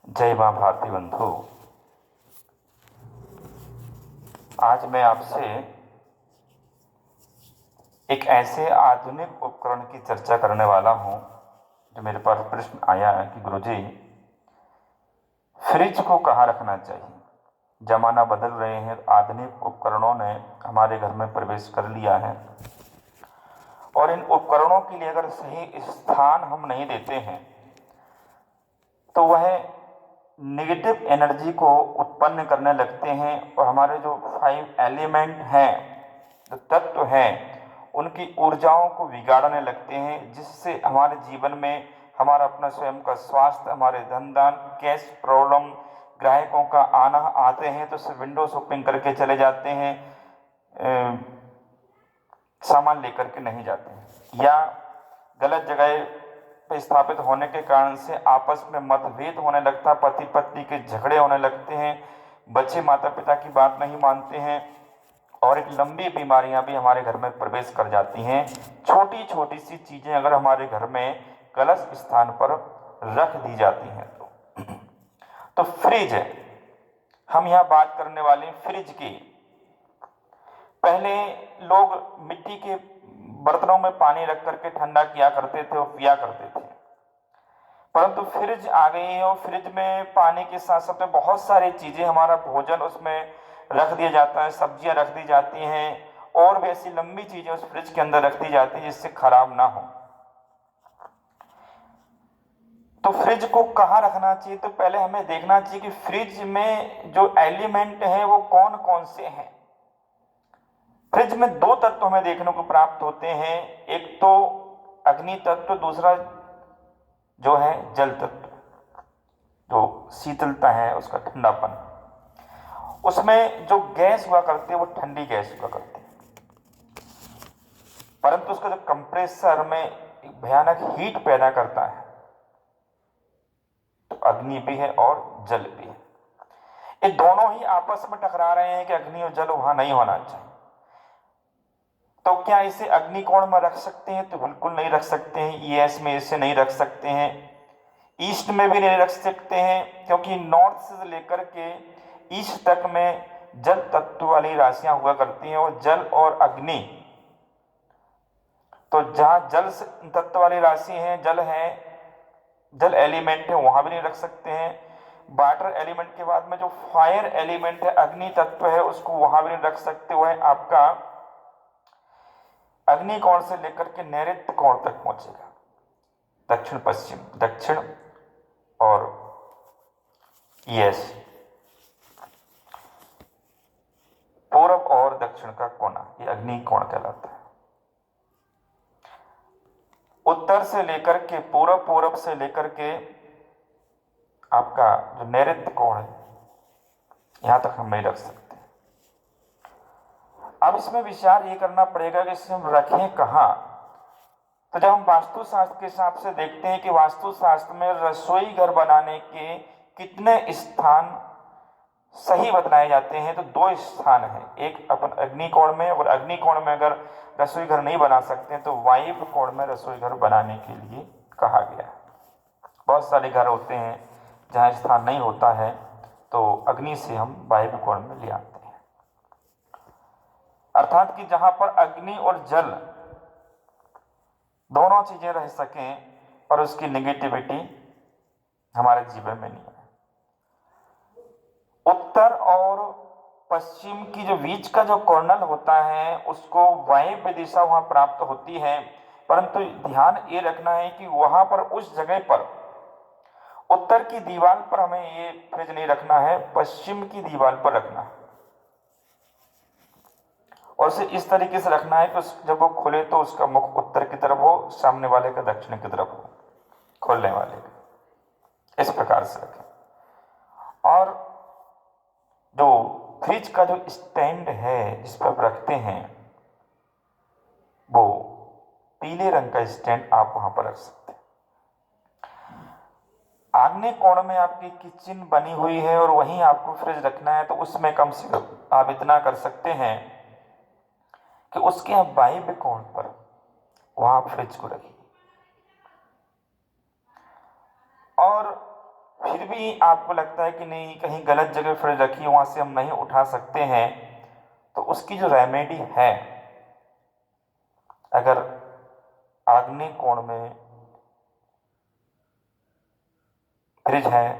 जय मां भारती बंधु। आज मैं आपसे एक ऐसे आधुनिक उपकरण की चर्चा करने वाला हूं जो मेरे पास प्रश्न आया है कि गुरुजी, फ्रिज को कहाँ रखना चाहिए। जमाना बदल रहे हैं, आधुनिक उपकरणों ने हमारे घर में प्रवेश कर लिया है और इन उपकरणों के लिए अगर सही स्थान हम नहीं देते हैं तो वह नेगेटिव एनर्जी को उत्पन्न करने लगते हैं और हमारे जो 5 एलिमेंट हैं, जो तत्व हैं, उनकी ऊर्जाओं को बिगाड़ने लगते हैं, जिससे हमारे जीवन में हमारा अपना स्वयं का स्वास्थ्य, हमारे धंधा, कैश प्रॉब्लम, ग्राहकों का आना आते हैं तो सिर्फ विंडोज ओपन करके चले जाते हैं, सामान लेकर के नहीं जाते हैं, या गलत जगह पे स्थापित होने के कारण से आपस में मतभेद होने लगता है, पति पत्नी के झगड़े होने लगते हैं, बच्चे माता पिता की बात नहीं मानते हैं और एक लंबी बीमारियां भी हमारे घर में प्रवेश कर जाती हैं। छोटी छोटी सी चीजें अगर हमारे घर में गलत स्थान पर रख दी जाती हैं तो फ्रिज है, हम यहाँ बात करने वाले हैं फ्रिज की। पहले लोग मिट्टी के बर्तनों में पानी रख करके ठंडा किया करते थे और पिया करते थे, परंतु फ्रिज आ गई है और फ्रिज में पानी के साथ साथ में बहुत सारी चीजें, हमारा भोजन उसमें रख दिया जाता है, सब्जियां रख दी जाती हैं और भी ऐसी लंबी चीजें उस फ्रिज के अंदर रख दी जाती है जिससे खराब ना हो। तो फ्रिज को कहाँ रखना चाहिए, तो पहले हमें देखना चाहिए कि फ्रिज में जो एलिमेंट हैं वो कौन कौन से हैं। फ्रिज में 2 तत्व हमें देखने को प्राप्त होते हैं, एक तो अग्नि तत्व, दूसरा जो है जल तत्व, जो शीतलता है, उसका ठंडापन। उसमें जो गैस हुआ करती है वो ठंडी गैस हुआ करती है, परंतु उसका जो कंप्रेसर में एक भयानक हीट पैदा करता है, तो अग्नि भी है और जल भी है। ये दोनों ही आपस में टकरा रहे हैं कि अग्नि और जल वहां नहीं होना चाहिए। तो क्या इसे अग्निकोण में रख सकते हैं, तो बिल्कुल नहीं रख सकते हैं। ईएस में इसे नहीं रख सकते हैं, ईस्ट में भी नहीं रख सकते हैं, क्योंकि नॉर्थ से लेकर के ईस्ट तक में जल तत्व वाली राशियां हुआ करती हैं और जल और अग्नि, तो जहां जल तत्व वाली राशि है, जल है, जल एलिमेंट है, वहां भी नहीं रख सकते हैं। वाटर एलिमेंट के बाद में जो फायर एलिमेंट है, अग्नि तत्व है, उसको वहां भी नहीं रख सकते। वह आपका अग्नि कोण से लेकर के नैऋत्य कोण तक पहुंचेगा, दक्षिण पश्चिम, दक्षिण और यस, पूर्व और दक्षिण का कोना, ये अग्नि कोण कहलाता है। उत्तर से लेकर के पूर्व, पूर्व से लेकर के आपका जो नैऋत्य कोण है, यहां तक हम नहीं रख सकते। अब इसमें विचार ये करना पड़ेगा कि इसे हम रखें कहां। तो जब हम वास्तुशास्त्र के हिसाब से देखते हैं कि वास्तुशास्त्र में रसोई घर बनाने के कितने स्थान सही बताए जाते हैं, तो 2 स्थान है, एक अपन अग्निकोण में, और अग्निकोण में अगर रसोई घर नहीं बना सकते तो वायव्य कोण में रसोई घर बनाने के लिए कहा गया। बहुत सारे घर होते हैं जहां स्थान नहीं होता है, तो अग्नि से हम वायव्य कोण में ले आते हैं, अर्थात कि जहां पर अग्नि और जल दोनों चीजें रह सकें और उसकी नेगेटिविटी हमारे जीवन में नहीं है। उत्तर और पश्चिम की जो बीच का जो कॉर्नर होता है, उसको वायव्य दिशा वहां प्राप्त होती है, परंतु ध्यान ये रखना है कि वहां पर, उस जगह पर, उत्तर की दीवार पर हमें ये फ्रिज नहीं रखना है, पश्चिम की दीवार पर रखना है। और उसे इस तरीके से रखना है कि जब वो खुले तो उसका मुख उत्तर की तरफ हो, सामने वाले का दक्षिण की तरफ हो, खोलने वाले का। इस प्रकार से रखें। और जो फ्रिज का जो स्टैंड है जिस पर रखते हैं, वो पीले रंग का स्टैंड आप वहां पर रख सकते हैं। आग्नेय कोण में आपकी किचन बनी हुई है और वहीं आपको फ्रिज रखना है, तो उसमें कम से कम आप इतना कर सकते हैं कि उसके वायव्य कोण पर वहां फ्रिज को रखिए। और फिर भी आपको लगता है कि नहीं कहीं गलत जगह फ्रिज रखी है, वहाँ से हम नहीं उठा सकते हैं, तो उसकी जो रेमेडी है, अगर आग्नेय कोण में फ्रिज है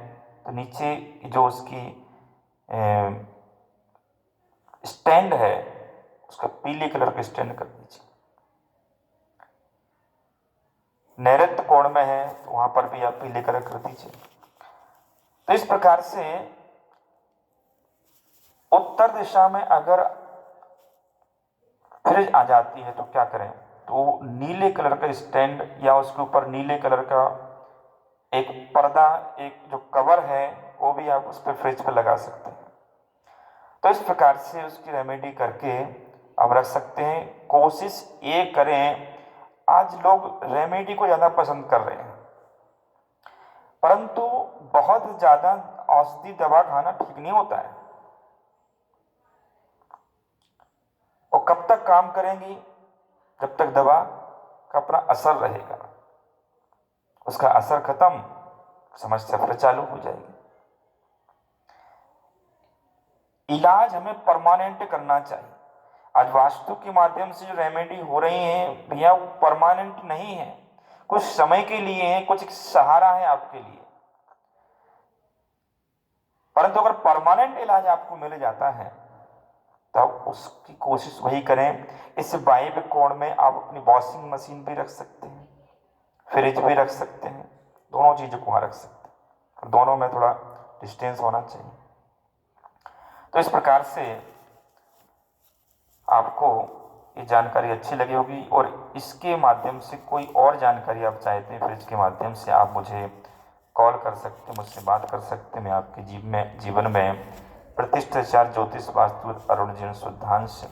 तो नीचे जो उसकी स्टैंड है उसका पीले कलर का स्टैंड कर दीजिए। नैऋत्य कोण में है तो वहां पर भी आप पीले कलर कर दीजिए। तो इस प्रकार से उत्तर दिशा में अगर फ्रिज आ जाती है तो क्या करें, तो नीले कलर का स्टैंड या उसके ऊपर नीले कलर का एक पर्दा, एक जो कवर है वो भी आप उस पर फ्रिज पर लगा सकते हैं। तो इस प्रकार से उसकी रेमेडी करके आप रख सकते हैं। कोशिश ये करें, आज लोग रेमेडी को ज़्यादा पसंद कर रहे हैं, परंतु बहुत ज़्यादा औषधि दवा खाना ठीक नहीं होता है। वो कब तक काम करेंगी, जब तक दवा का अपना असर रहेगा। उसका असर खत्म, समस्या फिर चालू हो जाएगी। इलाज हमें परमानेंट करना चाहिए। आज वास्तु के माध्यम से जो रेमेडी हो रही है भैया, वो परमानेंट नहीं है, कुछ समय के लिए है, कुछ सहारा है आपके लिए। परंतु अगर परमानेंट इलाज आपको मिल जाता है तब उसकी कोशिश वही करें। इस वायव्य कोण में आप अपनी वॉशिंग मशीन भी रख सकते हैं, फ्रिज भी रख सकते हैं, दोनों चीज़ों को वहाँ रख सकते हैं। दोनों में थोड़ा डिस्टेंस होना चाहिए। तो इस प्रकार से आपको ये जानकारी अच्छी लगी होगी, और इसके माध्यम से कोई और जानकारी आप चाहते हैं फ्रिज के माध्यम से, आप मुझे कॉल कर सकते हैं, मुझसे बात कर सकते हैं। मैं आपके जीवन में प्रतिष्ठाचार्य ज्योतिष वास्तु अरुण जैन शुद्धांश